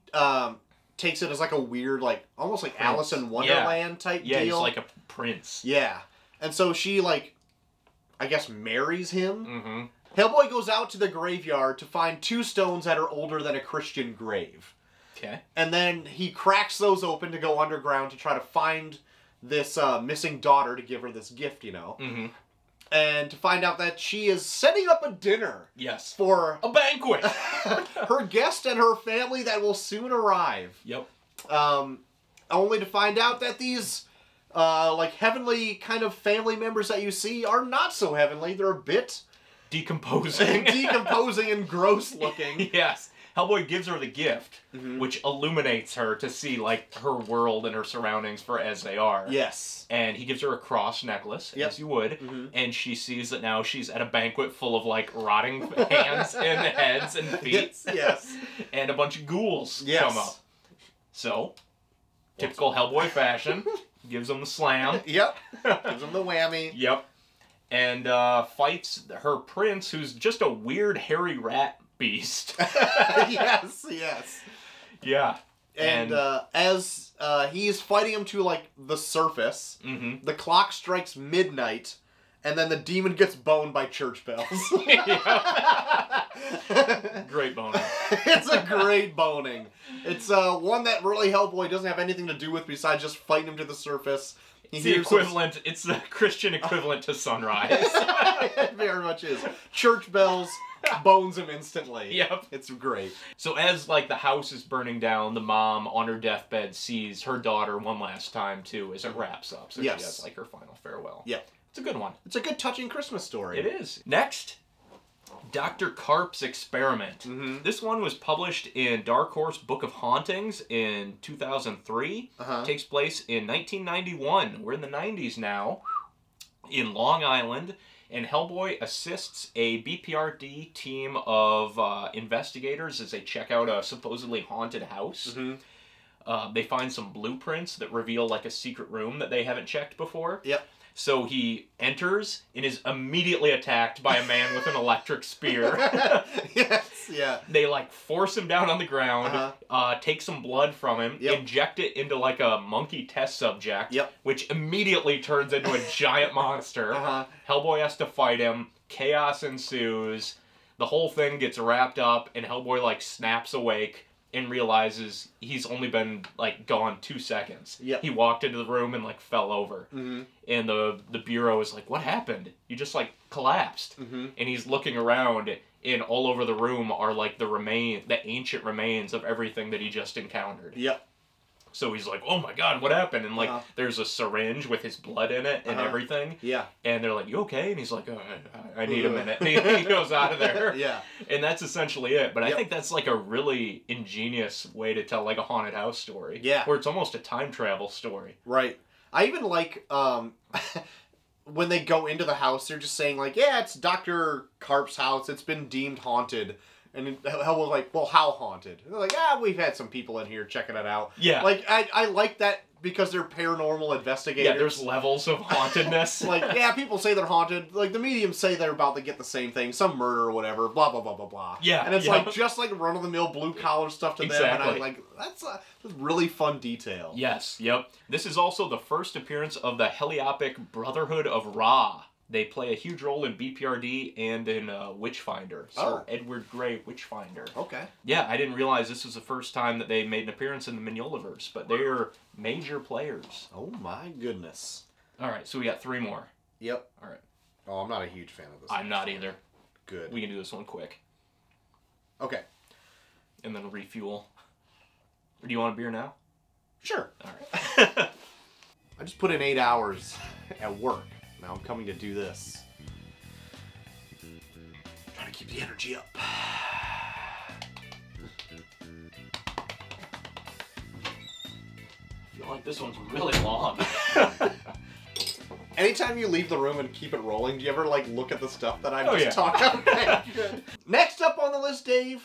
takes it as, like, a weird, like, almost like Alice in Wonderland type deal. Yeah, he's like a prince. Yeah. And so she, like, I guess marries him. Hellboy goes out to the graveyard to find 2 stones that are older than a Christian grave. Okay. And then he cracks those open to go underground to try to find this missing daughter to give her this gift, you know. And to find out that she is setting up a dinner. Yes. For a banquet. her guest and her family that will soon arrive. Yep. Only to find out that these... like heavenly kind of family members that you see are not so heavenly. They're a bit... decomposing. Decomposing and gross looking. Yes. Hellboy gives her the gift, which illuminates her to see, like, her world and her surroundings for as they are. Yes. And he gives her a cross necklace, as you would, and she sees that now she's at a banquet full of, like, rotting hands and heads and feet. Yes. And a bunch of ghouls come up. So, typical Hellboy fashion, gives him the slam. Yep. Gives him the whammy. Yep. And fights her prince, who's just a weird hairy rat beast. Yes, yes. Yeah. And as he's fighting him to, like, the surface, the clock strikes midnight, and then the demon gets boned by church bells. Great boning. It's a great boning. It's one that really Hellboy doesn't have anything to do with besides just fighting him to the surface. It's the equivalent. It's the Christian equivalent to sunrise. It very much is. Church bells bones him instantly. Yep. It's great. So as, like, the house is burning down, the mom on her deathbed sees her daughter one last time, too, as it wraps up. So she has, like, her final farewell. Yep. It's a good one. It's a good, touching Christmas story. It is. Next, Dr. Karp's Experiment. This one was published in Dark Horse Book of Hauntings in 2003. Takes place in 1991. We're in the 90s now. In Long Island. And Hellboy assists a BPRD team of investigators as they check out a supposedly haunted house. They find some blueprints that reveal, like, a secret room that they haven't checked before. Yep. So he enters and is immediately attacked by a man with an electric spear. Yes, yeah. They, like, force him down on the ground, take some blood from him, inject it into, like, a monkey test subject, which immediately turns into a giant monster. Hellboy has to fight him. Chaos ensues. The whole thing gets wrapped up, and Hellboy, like, snaps awake and realizes he's only been, like, gone 2 seconds. He walked into the room and, like, fell over. And the bureau is like, what happened? You just, like, collapsed. And he's looking around, and all over the room are, like, the ancient remains of everything that he just encountered. So he's like, oh my god, what happened? And, like, there's a syringe with his blood in it and everything. And they're like, you okay? And he's like, oh, I need a minute. And he goes out of there. And that's essentially it. But I think that's, like, a really ingenious way to tell, like, a haunted house story. Where it's almost a time travel story. Right. I even like, when they go into the house, they're just saying, like, yeah, it's Dr. Karp's house. It's been deemed haunted. And Hellboy's like, well, how haunted? And they're like, we've had some people in here checking it out. Like, I like that because they're paranormal investigators. There's levels of hauntedness. Like, people say they're haunted. Like, the mediums say they're about to get the same thing. Some murder or whatever. Blah, blah, blah, blah, blah. And it's, like, just like run-of-the-mill blue-collar stuff to them. And I'm like, that's a really fun detail. This is also the first appearance of the Helliopic Brotherhood of Ra. They play a huge role in BPRD and in Witchfinder. Sir Edward Grey Witchfinder. Yeah, I didn't realize this was the first time that they made an appearance in the Mignolaverse, but they're major players. Oh my goodness. Alright, so we got 3 more. Alright. Oh, I'm not a huge fan of this. I'm not either. Good. We can do this one quick. Okay. And then refuel. Or do you want a beer now? Sure. Alright. I just put in 8 hours at work. Now I'm coming to do this. Trying to keep the energy up. I feel like this one's really long. Anytime you leave the room and keep it rolling, do you ever, like, look at the stuff that I've just talked about? Okay, good. Next up on the list, Dave,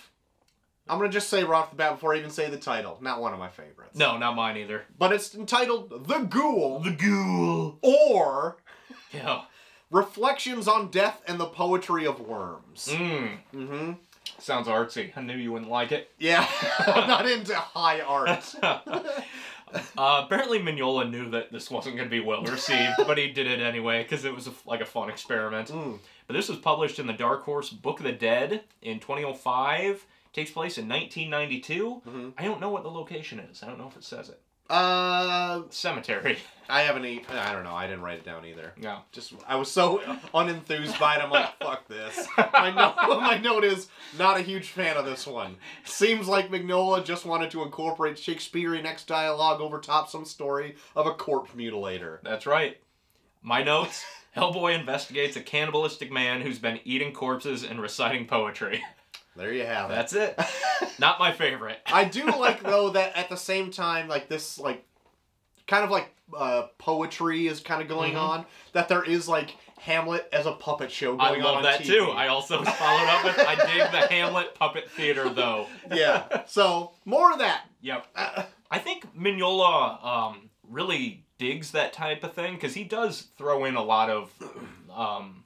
I'm going to just say right off the bat before I even say the title. Not one of my favorites. No, not mine either. But it's entitled The Ghoul. The Ghoul. Or... Yeah. Reflections on Death and the Poetry of Worms. Sounds artsy. I knew you wouldn't like it. Yeah, I'm not into high art. Apparently Mignola knew that this wasn't going to be well received, but he did it anyway because it was like a fun experiment. But this was published in the Dark Horse Book of the Dead in 2005. Takes place in 1992. I don't know what the location is. I don't know if it says it. Cemetery. I haven't I don't know. I didn't write it down either. No. Just, I was so unenthused by it, I'm like, fuck this. My note is, not a huge fan of this one. Seems like Mignola just wanted to incorporate Shakespearean-X dialogue over top some story of a corpse mutilator. That's right. My notes, Hellboy investigates a cannibalistic man who's been eating corpses and reciting poetry. There you have it. That's it. Not my favorite. I do like, though, that at the same time, like, this, like, kind of, like, poetry is kind of going on. That there is, like, Hamlet as a puppet show going on TV. I love that, too. I also followed up with, I dig the Hamlet puppet theater, though. Yeah. So, more of that. Yep. I think Mignola really digs that type of thing, because he does throw in a lot of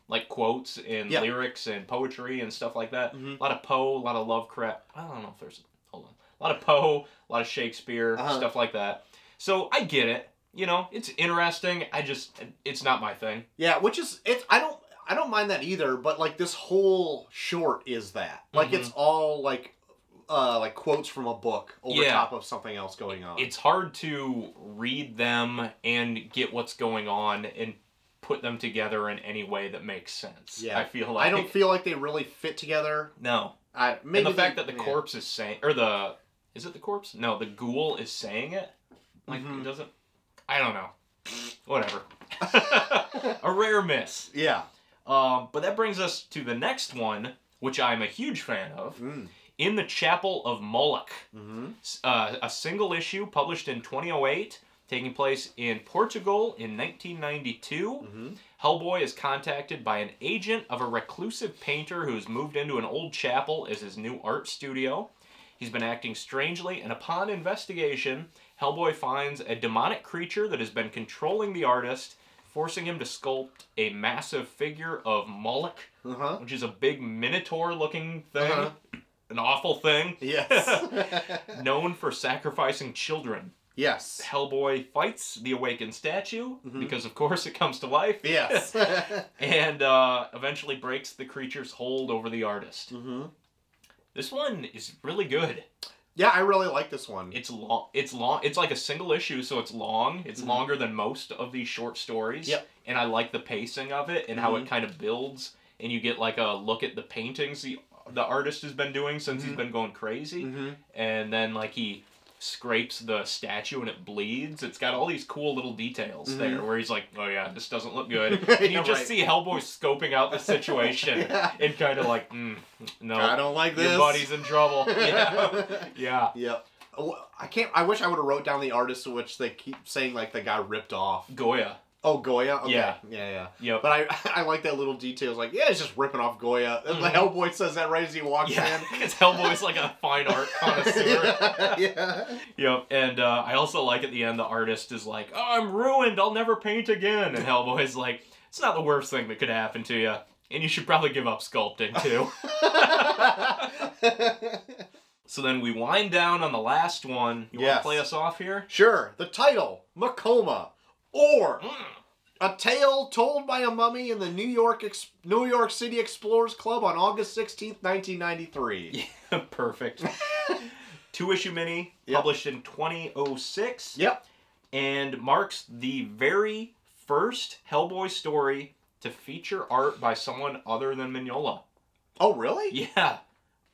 like quotes and lyrics and poetry and stuff like that. A lot of Poe, a lot of Lovecraft. I don't know if there's a lot of Poe, a lot of Shakespeare, stuff like that. So I get it. You know, it's interesting. It's not my thing. Yeah, which is I don't mind that either. But like this whole short is that like it's all like quotes from a book over top of something else going on. It's hard to read them and get what's going on and put them together in any way that makes sense. Yeah, I feel like I don't feel like they really fit together. No, maybe and the fact that the corpse is saying, or is it the corpse? No, the ghoul is saying it. Like it doesn't. I don't know. Whatever. A rare miss. Yeah. But that brings us to the next one, which I'm a huge fan of. In the Chapel of Moloch. A single issue published in 2008, taking place in Portugal in 1992. Hellboy is contacted by an agent of a reclusive painter who has moved into an old chapel as his new art studio. He's been acting strangely, and upon investigation, Hellboy finds a demonic creature that has been controlling the artist, forcing him to sculpt a massive figure of Moloch, which is a big minotaur-looking thing. An awful thing. Yes. Known for sacrificing children. Yes. Hellboy fights the awakened statue, because of course it comes to life. Yes. And eventually breaks the creature's hold over the artist. This one is really good. Yeah, I really like this one. It's long. It's like a single issue, so it's long. It's longer than most of these short stories. Yep. And I like the pacing of it and how it kind of builds, and you get like a look at the paintings the artist has been doing since he's been going crazy. And then like he scrapes the statue and it bleeds. It's got all these cool little details there where he's like, oh yeah, this doesn't look good. And you just see Hellboy scoping out the situation and kind of like, no, I don't like this. Your buddy's in trouble. Yeah. I wish I would have wrote down the artist, which they keep saying like the guy ripped off. Goya. Oh, Goya? Okay. Yeah. Yep. But I like that little detail. It's like, yeah, it's just ripping off Goya. And the Hellboy says that right as he walks in. Because Hellboy's like a fine art connoisseur. Yep. And I also like at the end, the artist is like, oh, I'm ruined. I'll never paint again. And Hellboy's like, it's not the worst thing that could happen to you. And you should probably give up sculpting, too. So then we wind down on the last one. You want to play us off here? Sure. The title, Mignola. Or a tale told by a mummy in the New York City Explorers Club on August 16th, 1993. Yeah, perfect. 2-issue mini, published in 2006. Yep. And marks the very first Hellboy story to feature art by someone other than Mignola. Oh, really? Yeah.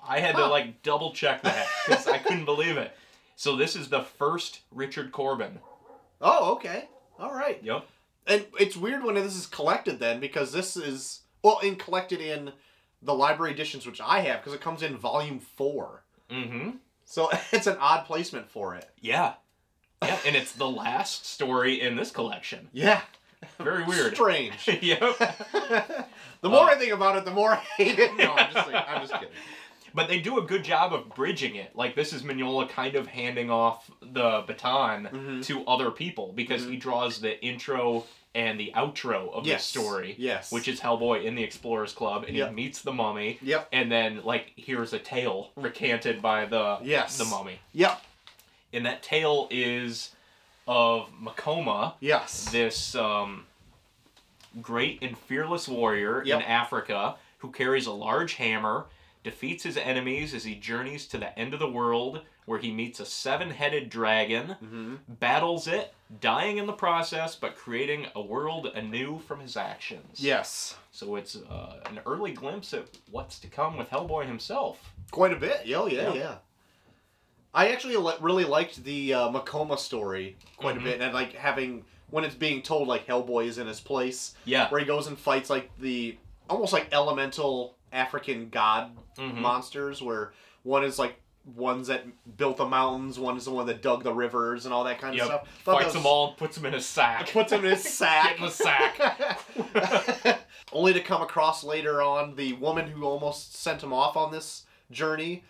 I had to, like, double check that, because I couldn't believe it. So this is the first Richard Corbin. Oh, okay. All right. Yep. And it's weird when this is collected then, because this is, collected in the library editions, which I have, because it comes in volume 4. So it's an odd placement for it. Yeah. Yeah, and it's the last story in this collection. Yeah. Very weird. Strange. Yep. The more I think about it, the more I hate it. No, I'm just kidding. But they do a good job of bridging it. Like, this is Mignola kind of handing off the baton to other people, because he draws the intro and the outro of this story. Yes. Which is Hellboy in the Explorers Club, and he meets the mummy. Yep. And then, like, here's a tale recanted by the mummy. Yep. And that tale is of Mignola. Yes. This great and fearless warrior in Africa who carries a large hammer, defeats his enemies as he journeys to the end of the world, where he meets a 7-headed dragon, battles it, dying in the process, but creating a world anew from his actions. Yes. So it's an early glimpse at what's to come with Hellboy himself. Quite a bit. Yeah. I actually really liked the Mignola story quite a bit, and like having, when it's being told like Hellboy is in his place, where he goes and fights like the almost like elemental African god monsters, where one is like ones that built the mountains, one is the one that dug the rivers and all that kind of stuff. Fights them all and puts them in his sack. Puts them in his sack. Get in the sack. Only to come across later on the woman who almost sent him off on this journey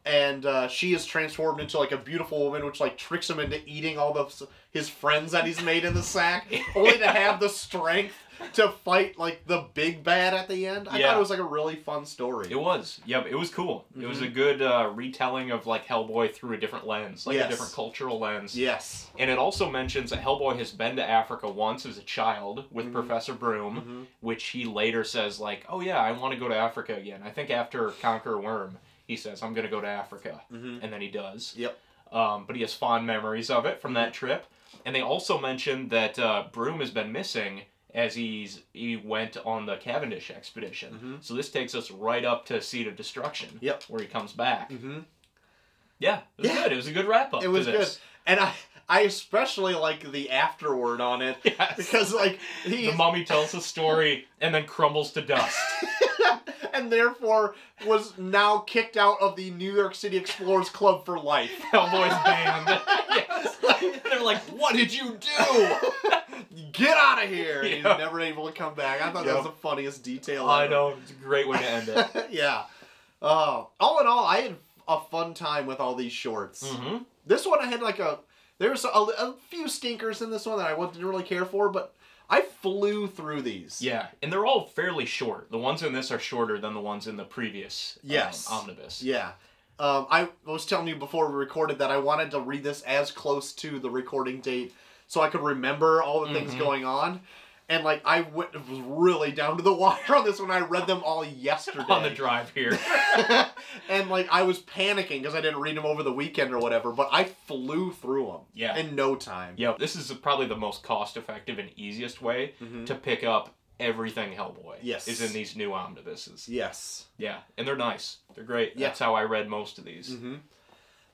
And she is transformed into like a beautiful woman, which like tricks him into eating all his friends that he's made in the sack, only to have the strength to fight like the big bad at the end. I thought it was like a really fun story. It was. Yep, it was cool. It was a good retelling of like Hellboy through a different lens, like a different cultural lens. Yes. And it also mentions that Hellboy has been to Africa once as a child with Professor Broom, which he later says like, oh yeah, I want to go to Africa again. I think after Conquer Worm, he says, I'm going to go to Africa. And then he does. Yep. But he has fond memories of it from that trip. And they also mentioned that Broom has been missing as he went on the Cavendish expedition. So this takes us right up to Seed of Destruction, where he comes back. Yeah, it was good. It was a good wrap-up. It was good. And I especially like the afterword on it. Yes. Because, like, the mummy tells a story and then crumbles to dust. And therefore was now kicked out of the New York City Explorers Club for life. Hellboy's banned. Yes. They're like, what did you do? Get out of here! And he's never able to come back. I thought that was the funniest detail ever. I know. It's a great way to end it. Yeah. All in all, I had a fun time with all these shorts. This one I had like there was a few stinkers in this one that I didn't really care for, but I flew through these. Yeah, and they're all fairly short. The ones in this are shorter than the ones in the previous omnibus. Yeah. I was telling you before we recorded that I wanted to read this as close to the recording date so I could remember all the things going on. And, like, I was really down to the wire on this one. I read them all yesterday. On the drive here. And, like, I was panicking because I didn't read them over the weekend or whatever, but I flew through them in no time. Yep. This is probably the most cost-effective and easiest way to pick up everything Hellboy. Yes. Is in these new omnibuses. Yes. Yeah, and they're nice. They're great. Yeah. That's how I read most of these.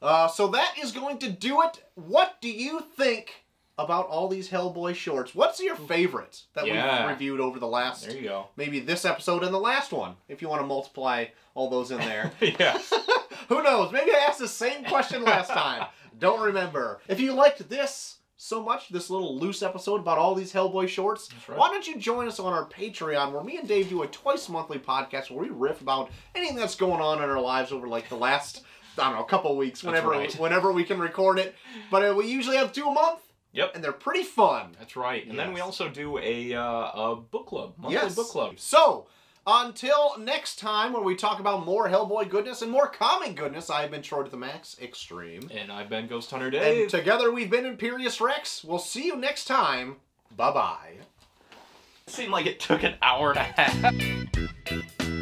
So that is going to do it. What do you think about all these Hellboy shorts? What's your favorite that we've reviewed over the last... There you go. Maybe this episode and the last one, if you want to multiply all those in there. Yes. Who knows? Maybe I asked the same question last time. Don't remember. If you liked this so much, this little loose episode about all these Hellboy shorts, why don't you join us on our Patreon, where me and Dave do a twice-monthly podcast where we riff about anything that's going on in our lives over like the last, I don't know, couple weeks, whenever we can record it. But we usually have 2 a month. Yep. And they're pretty fun. That's right. And then we also do a book club, monthly book club. So, until next time when we talk about more Hellboy goodness and more comic goodness, I've been Troy to the Max Extreme. And I've been Ghost Hunter Dave. And together we've been Imperius Rex. We'll see you next time. Bye-bye. Seemed like it took an hour and a half.